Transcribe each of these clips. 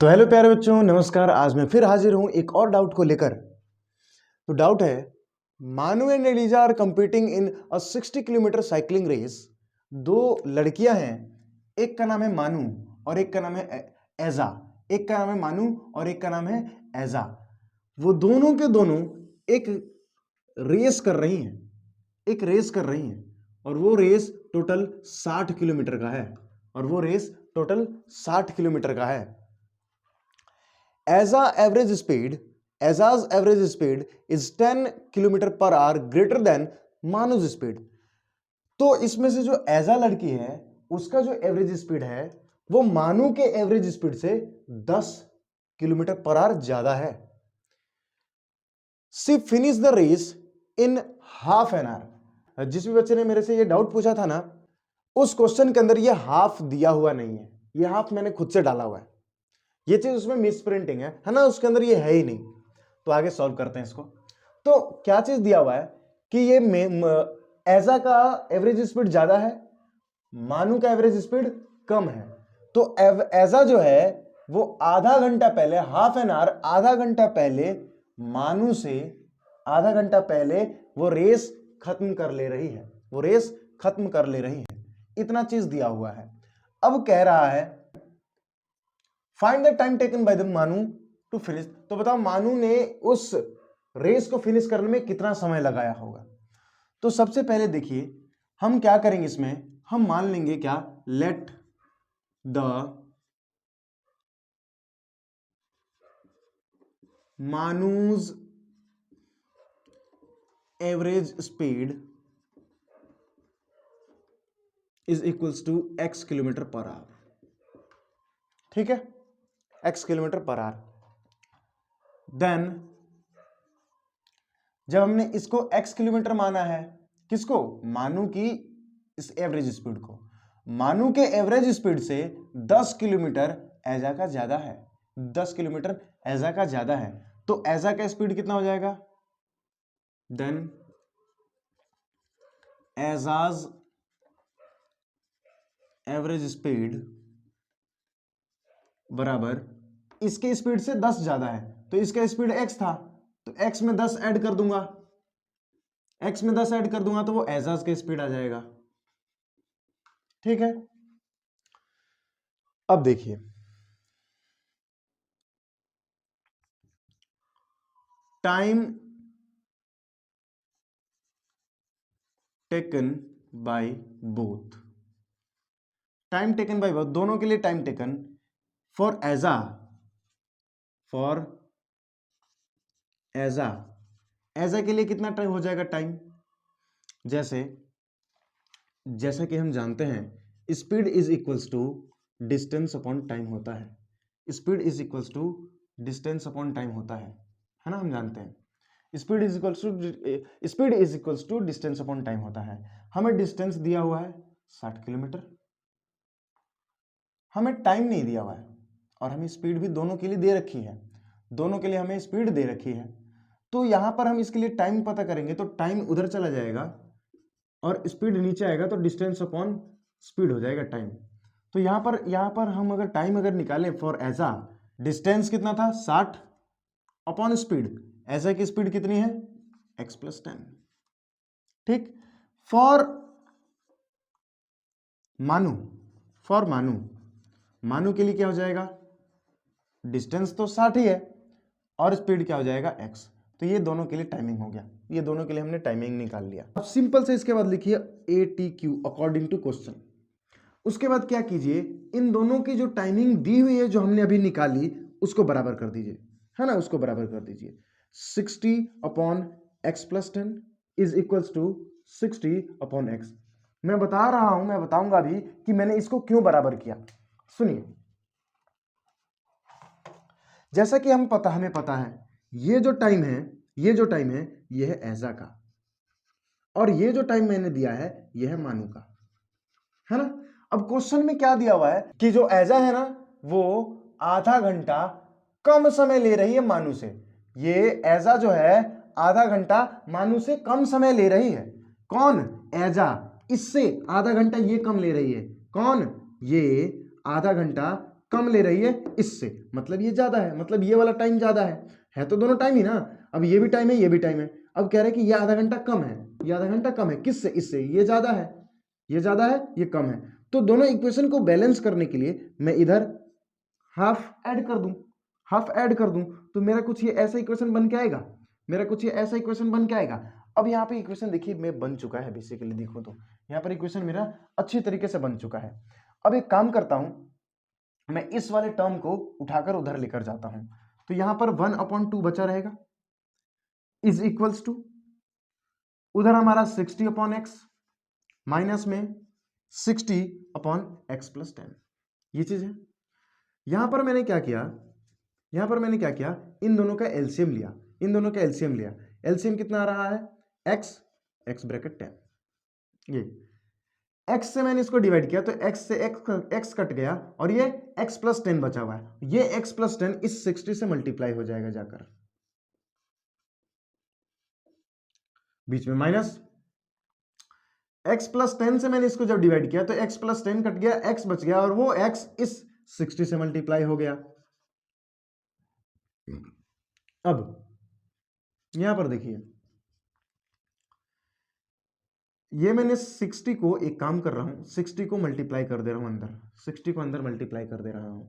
तो हेलो प्यारे बच्चों, नमस्कार। आज मैं फिर हाजिर हूं एक और डाउट को लेकर। तो डाउट है, Manu and Eliza are competing in a 60 kilometre cycling race. दो लड़कियां हैं, एक का नाम है मानू और एक का नाम है एजा। एक का नाम है मानू और एक का नाम है एजा। वो दोनों के दोनों एक रेस कर रही हैं, और वो रेस टोटल 60 किलोमीटर का है। Aza's average speed is 10 kilometre per hour greater than Manu's speed. तो इसमें से जो एजा लड़की है उसका जो एवरेज स्पीड है वो मानू के एवरेज स्पीड से 10 किलोमीटर पर आवर ज्यादा है। She finish the race in half an hour. जिस भी बच्चे ने मेरे से ये डाउट पूछा था ना, उस क्वेश्चन के अंदर ये हाफ दिया हुआ नहीं है, ये हाफ मैंने खुद से डाला हुआ है। ये चीज उसमें मिस प्रिंटिंग है ना, उसके अंदर ये है ही नहीं। तो आगे सॉल्व करते हैं इसको। तो क्या चीज दिया हुआ है कि ये एजा का एवरेज स्पीड ज्यादा है, मानू का एवरेज स्पीड कम है। तो एजा जो है वो आधा घंटा पहले, हाफ एन आवर, आधा घंटा पहले मानू से आधा घंटा पहले वो रेस खत्म कर ले रही है। इतना चीज दिया हुआ है। अब कह रहा है find the time taken by the मानू टू फिनिश। तो बताओ मानू ने उस रेस को फिनिश करने में कितना समय लगाया होगा। तो सबसे पहले देखिए हम क्या करेंगे, इसमें हम मान लेंगे क्या, let the Manu's average speed is equals to x kilometre per hour. ठीक है, x kilometre per hour. Then जब हमने इसको x किलोमीटर माना है, किसको, मानू की इस एवरेज स्पीड को, मानू के एवरेज स्पीड से 10 किलोमीटर एजा का ज्यादा है, 10 किलोमीटर एजा का ज्यादा है। तो एजा का स्पीड कितना हो जाएगा, देन एजाज एवरेज स्पीड बराबर इसके स्पीड से 10 ज्यादा है। तो इसका स्पीड x था, तो x में 10 ऐड कर दूंगा, तो वो एजाज का स्पीड आ जाएगा। ठीक है, अब देखिए टाइम टेकन बाय बोथ, दोनों के लिए टाइम टेकन। फॉर एजा के लिए कितना टाइम हो जाएगा टाइम, जैसे कि हम जानते हैं speed is equals to distance upon time होता है। Speed is equals to distance upon time होता है ना, हम जानते हैं speed is equals to distance upon time होता है। हमें डिस्टेंस दिया हुआ है 60 किलोमीटर, हमें टाइम नहीं दिया हुआ है, और हमें स्पीड भी दोनों के लिए दे रखी है, दोनों के लिए हमें स्पीड दे रखी है। तो यहां पर हम इसके लिए टाइम पता करेंगे, तो टाइम उधर चला जाएगा और स्पीड नीचे आएगा, तो डिस्टेंस अपॉन स्पीड हो जाएगा टाइम। तो यहां पर हम अगर टाइम निकालें फॉर एजा, डिस्टेंस कितना था 60 अपॉन स्पीड, एजा की स्पीड कितनी है x + 10। ठीक, फॉर मानू के लिए क्या हो जाएगा, डिस्टेंस तो 60 ही है और स्पीड क्या हो जाएगा x। तो ये दोनों के लिए टाइमिंग हो गया, ये दोनों के लिए हमने टाइमिंग निकाल लिया। अब सिंपल से इसके बाद लिखिए ATQ अकॉर्डिंग टू क्वेश्चन। उसके बाद क्या कीजिए, इन दोनों की जो टाइमिंग दी हुई है जो हमने अभी निकाली उसको बराबर कर दीजिए, है ना, उसको बराबर कर दीजिए। 60 upon x + 10 is equals to 60 upon x। मैं बता रहा हूं, मैं बताऊंगा अभी कि मैंने इसको क्यों बराबर किया। सुनिए, जैसा कि हमें पता है ये जो टाइम है ये है एजा का, और ये जो टाइम मैंने दिया है ये है मानू का, है ना। अब क्वेश्चन में क्या दिया हुआ है कि जो एजा है ना वो आधा घंटा कम समय ले रही है मानू से। ये एजा जो है आधा घंटा मानू से कम समय ले रही है। कौन, एजा, इससे आधा घंटा ये कम ले रही है। कौन, ये आधा घंटा कम ले रही है इससे, मतलब ये ज्यादा है, मतलब ये वाला टाइम ज्यादा है तो दोनों टाइम ही ना। अब ये भी टाइम है, ये भी टाइम है। अब कह रहे हैं कि ये आधा घंटा कम है, ये आधा घंटा कम है, किससे? इससे। ये ज्यादा है, ये ज्यादा है, ये कम है। तो दोनों इक्वेशन को बैलेंस करने के लिए मैं इधर हाफ ऐड कर दूं, हाफ ऐड कर दूं, तो मेरा कुछ ये ऐसा इक्वेशन बन के आएगा, मेरा कुछ ये ऐसा इक्वेशन बन के आएगा। अब यहाँ पे इक्वेशन देखिए मैं बन चुका है बेसिकली, देखो तो यहाँ पर इक्वेशन मेरा अच्छी तरीके से बन चुका है। अब एक काम करता हूं, मैं इस वाले टर्म को उठाकर उधर लेकर जाता हूं, तो यहां पर 1/2 बचा रहेगा, इज इक्वल्स टू उधर हमारा 60/x माइनस में 60/x+10, ये चीज है। यहां पर मैंने क्या किया, यहां पर मैंने क्या किया, इन दोनों का एलसीएम लिया, इन दोनों का एलसीएम लिया। एलसीएम कितना आ रहा है? x ब्रैकेट 10, ये x से मैंने इसको डिवाइड किया तो x से x कट गया और ये x+10 बचा हुआ है। ये x+10 इस 60 से मल्टीप्लाई हो जाएगा जाकर, बीच में माइनस। x+10 से मैंने इसको जब डिवाइड किया तो x+10 कट गया, x बच गया और वो x इस 60 से मल्टीप्लाई हो गया। अब यहां पर देखिए, ये मैंने 60 को, एक काम कर रहा हूं, 60 को मल्टीप्लाई कर दे रहा हूं अंदर, 60 को अंदर मल्टीप्लाई कर दे रहा हूं,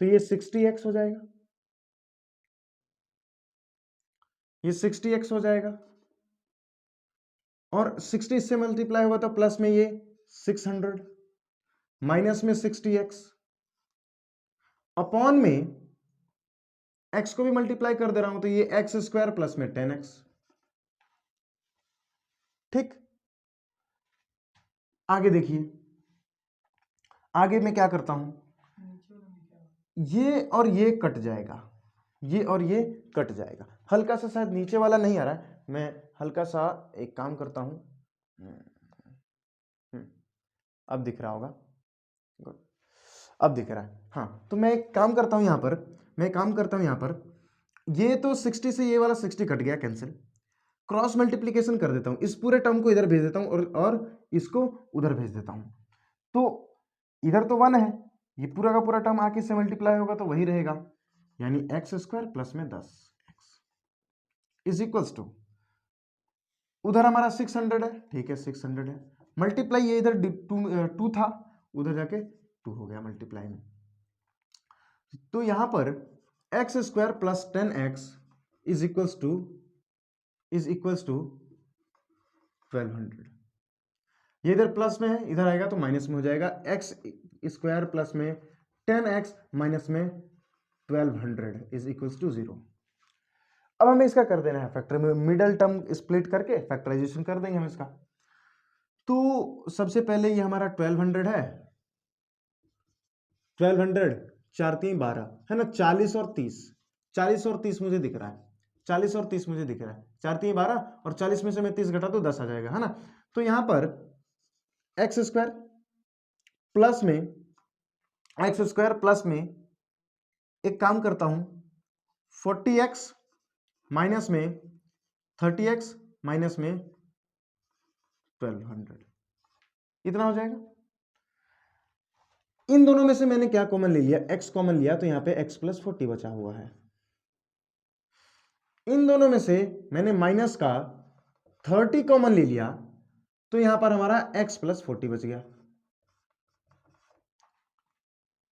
तो ये 60x हो जाएगा, ये 60x हो जाएगा। और 60 इससे मल्टीप्लाई हुआ तो प्लस में ये 600 माइनस में 60x अपॉन में x को भी मल्टीप्लाई कर दे रहा हूं तो ये x² प्लस में 10x। ठीक, आगे देखिए, आगे मैं क्या करता हूं, ये और ये कट जाएगा, ये और ये कट जाएगा। हल्का सा शायद नीचे वाला नहीं आ रहा है, मैं हल्का सा एक काम करता हूं, अब दिख रहा होगा, गुड, अब दिख रहा है। हाँ, तो मैं एक काम करता हूं यहां पर, मैं एक काम करता हूं यहां पर, ये तो 60 से ये वाला 60 कट गया, कैंसिल, क्रॉस मल्टीप्लीकेशन कर देता हूं, इस पूरे टर्म को इधर भेज देता हूं और इसको उधर भेज देता हूं। तो इधर तो 1 है, ये पूरा का पूरा टर्म आके से मल्टीप्लाई होगा तो वही रहेगा, यानी x² प्लस में 10x इज इक्वल्स टू, उधर हमारा 600 है, ठीक है 600 है, मल्टीप्लाई ये इधर 2 था, उधर जाके 2 हो गया मल्टीप्लाई में। तो यहां पर x² plus 10x is equals to 1200। ये इधर प्लस में है, इधर आएगा तो माइनस में हो जाएगा, x² प्लस में 10x माइनस में 1200 इज इक्वल्स टू 0। अब हमें इसका कर देना है फैक्टर में, मिडल टर्म स्प्लिट करके फैक्टराइजेशन कर देंगे हम इसका। तो सबसे पहले ये हमारा 1200 है, 1200 4 3 12 है ना, 40 और 30, 40 और 30 मुझे दिख रहा है, 40 और 30 मुझे दिख रहा है, 4 3 12 और 40 में से मैं 30 घटा तो 10 आ जाएगा, है ना। तो यहां पर x² प्लस में, x² प्लस में एक काम करता हूं, 40x माइनस में 30x माइनस में 1200, इतना हो जाएगा। इन दोनों में से मैंने क्या कॉमन ले लिया, x कॉमन लिया, तो यहां पे x+40 बचा हुआ है। इन दोनों में से मैंने माइनस का 30 कॉमन ले लिया, तो यहां पर हमारा x+40 बच गया।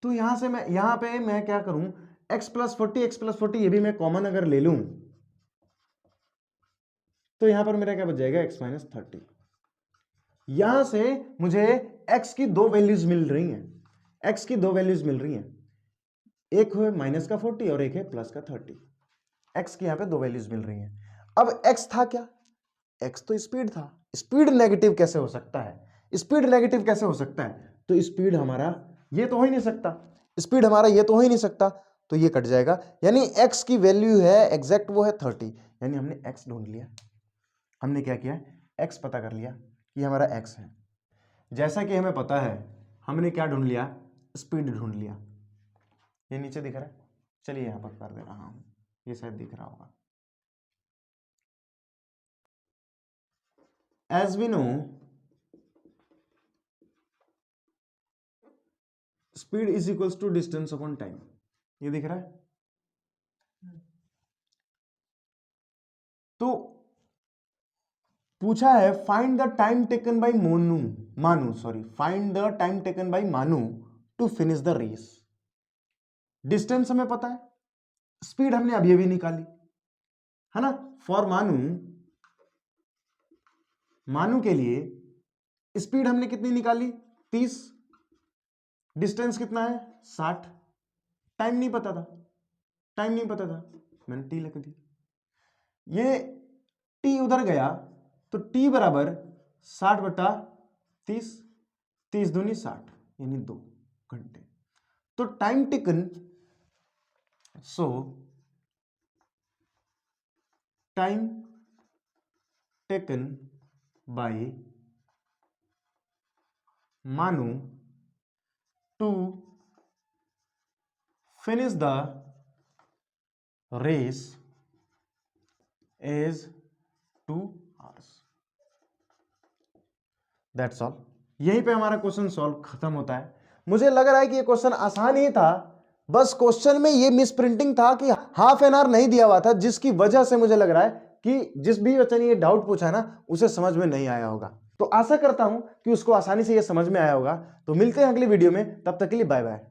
तो यहां से मैं, यहां पे मैं क्या करूं, x+40 ये भी मैं कॉमन अगर ले लूं तो यहां पर मेरा क्या बच जाएगा, x-30। यहां से मुझे x की दो वैल्यूज मिल रही हैं, x की दो वैल्यूज मिल रही हैं, एक है माइनस का 40 और एक है प्लस का 30। x की यहां पे दो वैल्यूज मिल रही हैं। अब x था क्या, x तो स्पीड था, स्पीड नेगेटिव कैसे हो सकता है, स्पीड नेगेटिव कैसे हो सकता है, तो स्पीड हमारा ये तो हो ही नहीं सकता, स्पीड हमारा ये तो हो ही नहीं सकता, तो ये कट जाएगा, यानी x की वैल्यू है एग्जैक्ट वो है 30, यानी हमने x ढूंढ लिया, हमने क्या किया, x पता कर लिया कि हमारा x है। जैसा कि हमें पता है, हमने क्या ढूंढ लिया, स्पीड ढूंढ लिया। ये नीचे दिख रहा है, चलिए यहां पर कर दे रहा हूं, ये शायद दिख रहा होगा। As we know, speed is equals to distance upon time, ये दिख रहा है। तो पूछा है find the time taken by find the time taken by Manu to finish the race. Distance हमें पता है, स्पीड हमने अभी अभी निकाली है ना। फॉर मानू के लिए स्पीड हमने कितनी निकाली 30, डिस्टेंस कितना है 60, टाइम नहीं पता था, मैंने टी लिख दिया। ये टी उधर गया तो टी बराबर 60/30, 30 दूनी 60 यानी 2 घंटे। तो time taken, time taken by Manu to finish the race is 2 hours। That's all. यहीं पे हमारा क्वेश्चन सॉल्व खत्म होता है। मुझे लग रहा है कि ये क्वेश्चन आसान ही था, बस क्वेश्चन में ये मिस प्रिंटिंग था कि हाफ एन आवर नहीं दिया हुआ था, जिसकी वजह से मुझे लग रहा है कि जिस भी बच्चे ने ये डाउट पूछा ना उसे समझ में नहीं आया होगा। तो आशा करता हूं कि उसको आसानी से ये समझ में आया होगा। तो मिलते हैं अगली वीडियो में, तब तक के लिए बाय बाय।